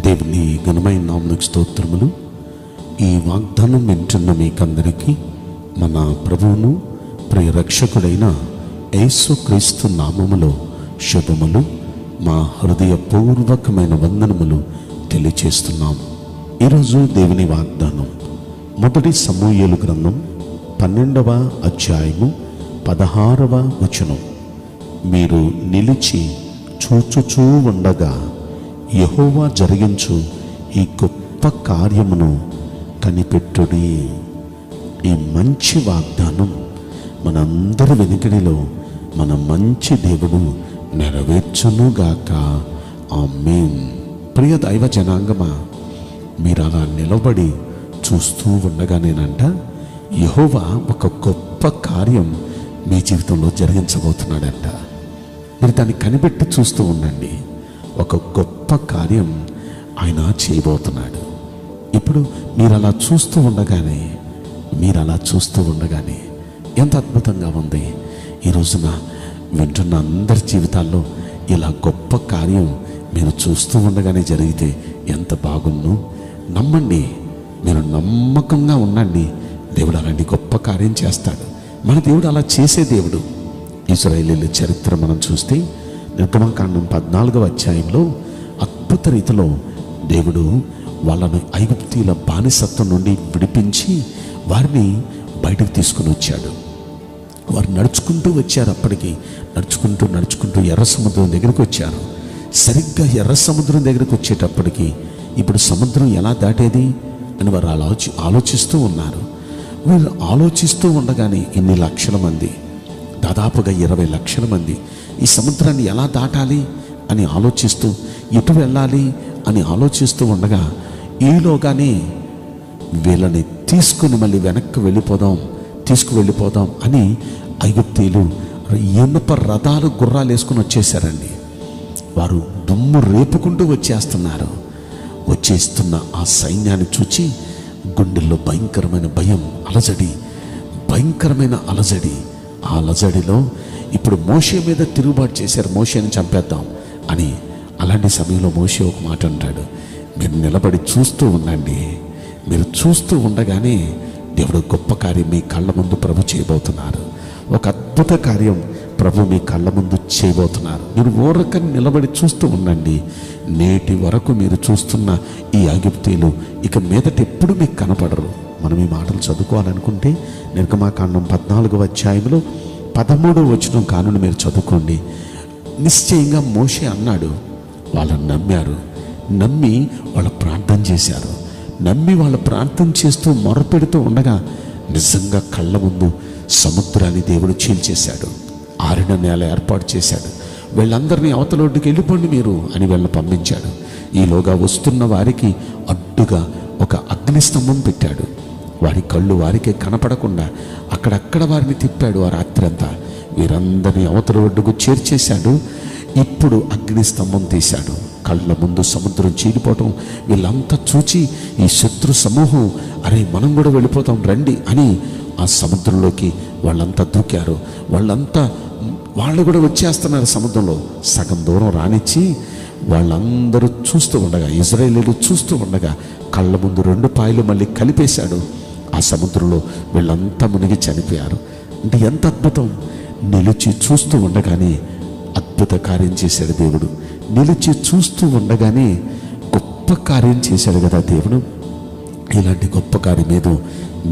దేవుని ఘనమైన నామమునకు స్తోత్రములు. ఈ వాగ్దానం వింటున్న మీకందరికీ మన ప్రభువును ప్రియ రక్షకుడైన యేసుక్రీస్తు నామములో శుభములు, మా హృదయపూర్వకమైన వందనములు తెలియచేస్తున్నాం. ఈరోజు దేవుని వాగ్దానం మొదటి సమూయేలు గ్రంథం 12వ అధ్యాయము 16వ వచనం. మీరు నిలిచి చూచుచూ ఉండగా యెహోవా జరిగించు ఈ గొప్ప కార్యమును కనిపెట్టుడి. ఈ మంచి వాగ్దానం మనందరి వెనుకడిలో మన మంచి దేవుడు నెరవేర్చునుగాక. ఆమేన్. ప్రియ దైవ జనాంగమా, మీరు అలా నిలబడి చూస్తూ ఉండగానేనంట యెహోవా ఒక గొప్ప కార్యం మీ జీవితంలో జరిగించబోతున్నాడంట. మీరు దాన్ని కనిపెట్టి చూస్తూ ఉండండి. ఒక గొప్ప కార్యం ఆయన చేయబోతున్నాడు. ఇప్పుడు మీరు అలా చూస్తూ ఉండగానే ఎంత అద్భుతంగా ఉంది. ఈ రోజున వింటున్న అందరి జీవితాల్లో ఇలా గొప్ప కార్యం మీరు చూస్తూ ఉండగానే జరిగితే ఎంత బాగుండు. నమ్మండి, మీరు నమ్మకంగా ఉండండి. దేవుడు అలాంటి గొప్ప కార్యం చేస్తాడు. మన దేవుడు అలా చేసే దేవుడు. ఇశ్రాయేలీయుల చరిత్ర మనం చూస్తే నిర్గమకాండం 14వ అధ్యాయంలో అద్భుత రీతిలో దేవుడు వాళ్ళను ఐగుప్తీయుల బానిసత్వం నుండి విడిపించి వారిని బయటకు తీసుకుని వచ్చాడు. వారు నడుచుకుంటూ వచ్చారు. అప్పటికి నడుచుకుంటూ ఎర్ర సముద్రం దగ్గరికి వచ్చారు. సరిగ్గా ఎర్ర సముద్రం దగ్గరికి వచ్చేటప్పటికి ఇప్పుడు సముద్రం ఎలా దాటేది అని వారు ఆలోచిస్తూ ఉన్నారు. వీళ్ళు ఆలోచిస్తూ ఉండగానే ఇన్ని లక్షల మంది, దాదాపుగా 20 లక్షల మంది ఈ సముద్రాన్ని ఎలా దాటాలి అని ఆలోచిస్తూ, ఎటు వెళ్ళాలి అని ఆలోచిస్తూ ఉండగా ఈలోగానే వీళ్ళని తీసుకుని మళ్ళీ వెనక్కి తీసుకువెళ్ళిపోదాం అని ఐగుప్తీయులు ఇనుప రథాలు గుర్రాలు వేసుకుని వచ్చేసారండి. వారు దుమ్ము రేపుకుంటూ వచ్చేస్తున్న ఆ సైన్యాన్ని చూచి గుండెల్లో భయంకరమైన భయం, భయంకరమైన అలజడి. ఆ అలజడిలో ఇప్పుడు మోషే మీద తిరుగుబాటు చేశారు. మోషేని చంపేద్దాం అని. అలాంటి సమయంలో మోషే ఒక మాట అంటాడు, మీరు నిలబడి చూస్తూ ఉండండి. మీరు చూస్తూ ఉండగానే దేవుడు గొప్ప కార్యం మీ కళ్ళ ముందు ప్రభు చేయబోతున్నారు. ఒక అద్భుత కార్యం ప్రభు మీ కళ్ళ ముందు చేయబోతున్నారు. మీరు ఊరకని నిలబడి చూస్తూ ఉండండి. నేటి వరకు మీరు చూస్తున్న ఈ ఐగుప్తీయులు ఇక మీదట ఎప్పుడు మీకు కనపడరు. మనం ఈ మాటలు చదువుకోవాలనుకుంటే నిర్గమకాండం 14వ అధ్యాయంలో 13వ వచనం కానుండి మీరు చదువుకోండి. నిశ్చయంగా మోషే అన్నాడు. వాళ్ళని నమ్మి వాళ్ళు ప్రార్థన చేశారు. వాళ్ళు ప్రార్థన చేస్తూ మొరపెడుతూ ఉండగా నిజంగా కళ్ళ ముందు సముద్రాన్ని దేవుడు చీల్చేశాడు. ఆరిన నేల ఏర్పాటు చేశాడు. వీళ్ళందరినీ అవతలొడ్డుకి వెళ్ళిపోండి మీరు అని వీళ్ళని పంపించాడు. ఈలోగా వస్తున్న వారికి అడ్డుగా ఒక అగ్నిస్తంభం పెట్టాడు. వారి కళ్ళు వారికే కనపడకుండా అక్కడక్కడ వారిని తిప్పాడు. ఆ రాత్రి అంతా వీరందరినీ అవతల ఒడ్డుకు చేర్చేశాడు. ఇప్పుడు అగ్నిస్తంభం తీశాడు. కళ్ళ ముందు సముద్రం చీలిపోవటం వీళ్ళంతా చూచి ఈ శత్రు సమూహం, అరే మనం కూడా వెళ్ళిపోతాం రండి అని ఆ సముద్రంలోకి వాళ్ళంతా దూకారు. వాళ్ళు కూడా వచ్చేస్తున్నారు. సముద్రంలో సగం దూరం రానిచ్చి వాళ్ళందరూ చూస్తూ ఉండగా, ఇశ్రాయేలీయులు చూస్తూ ఉండగా కళ్ళ ముందు 2 పాయలు మళ్ళీ కలిపేశాడు. ఆ సముద్రంలో వీళ్ళంతా మునిగి చనిపోయారు. అంటే ఎంత అద్భుతం! నిలిచి చూస్తూ ఉండగానే అద్భుత కార్యం చేశాడు దేవుడు. నిలిచి చూస్తూ ఉండగానే గొప్ప కార్యం చేశాడు కదా దేవుడు. ఇలాంటి గొప్ప కార్యం ఏదో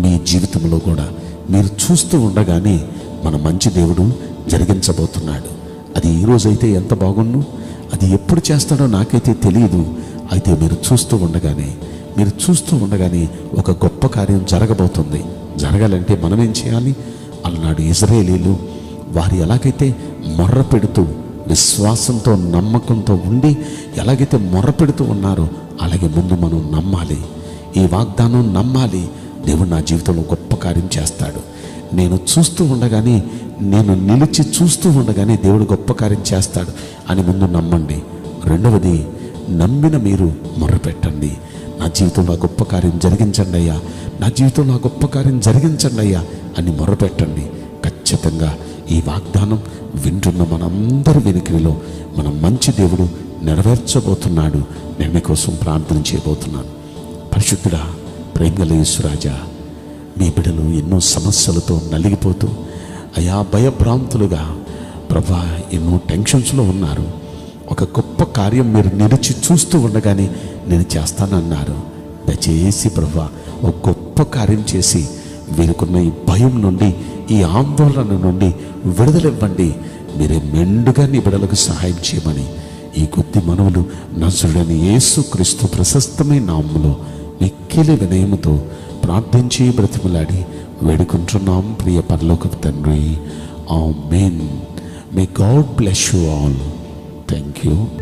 మీ జీవితంలో కూడా మీరు చూస్తూ ఉండగానే మన మంచి దేవుడు జరిగించబోతున్నాడు. అది ఈరోజైతే ఎంత బాగుండు. అది ఎప్పుడు చేస్తాడో నాకైతే తెలియదు. అయితే మీరు చూస్తూ ఉండగానే ఒక గొప్ప కార్యం జరగబోతుంది. జరగాలంటే మనం ఏం చేయాలి? అలనాడు ఇశ్రాయేలీయులు వారు ఎలాగైతే మొర్ర పెడుతూ విశ్వాసంతో నమ్మకంతో ఉండి ఎలాగైతే మొర్ర పెడుతూ ఉన్నారో అలాగే ముందు మనం నమ్మాలి. ఈ వాగ్దానం నమ్మాలి. దేవుడు నా జీవితంలో గొప్ప కార్యం చేస్తాడు. నేను నిలిచి చూస్తూ ఉండగానే దేవుడు గొప్ప కార్యం చేస్తాడు అని ముందు నమ్మండి. రెండవది, నమ్మిన మీరు మొర్రపెట్టండి. నా జీవితంలో గొప్ప కార్యం జరిగించండి అయ్యా, నా జీవితంలో గొప్ప కార్యం జరిగించండి అయ్యా అని మొర్రపెట్టండి. ఖచ్చితంగా ఈ వాగ్దానం వింటున్న మనందరి వెనుకలో మన మంచి దేవుడు నెరవేర్చబోతున్నాడు. నేను మీకోసం ప్రార్థన చేయబోతున్నాను. పరిశుద్ధుడా, ప్రేమగల యేసురాజా, మీ బిడ్డలు ఎన్నో సమస్యలతో నలిగిపోతూ అయా భయభ్రాంతులుగా ప్రభా ఎన్నో టెన్షన్స్లో ఉన్నారు. ఒక గొప్ప కార్యం మీరు నిలిచి చూస్తూ ఉండగానే నేను చేస్తానన్నారు. దయచేసి ప్రభా ఒక గొప్ప కార్యం చేసి వీరికున్న ఈ భయం నుండి, ఈ ఆందోళన నుండి విడుదలివ్వండి. మీరే మెండుగా నీ బిడ్డలకు సహాయం చేయమని ఈ కొద్ది మనవులు నజరుడైన యేసుక్రీస్తు ప్రశస్తమైన నామములో మిక్కిలి వినయముతో ప్రార్థించి బ్రతిమలాడి వేడుకుంటున్నాం ప్రియ పరలోకపు తండ్రి. ఆమేన్. May God bless you all. Thank you.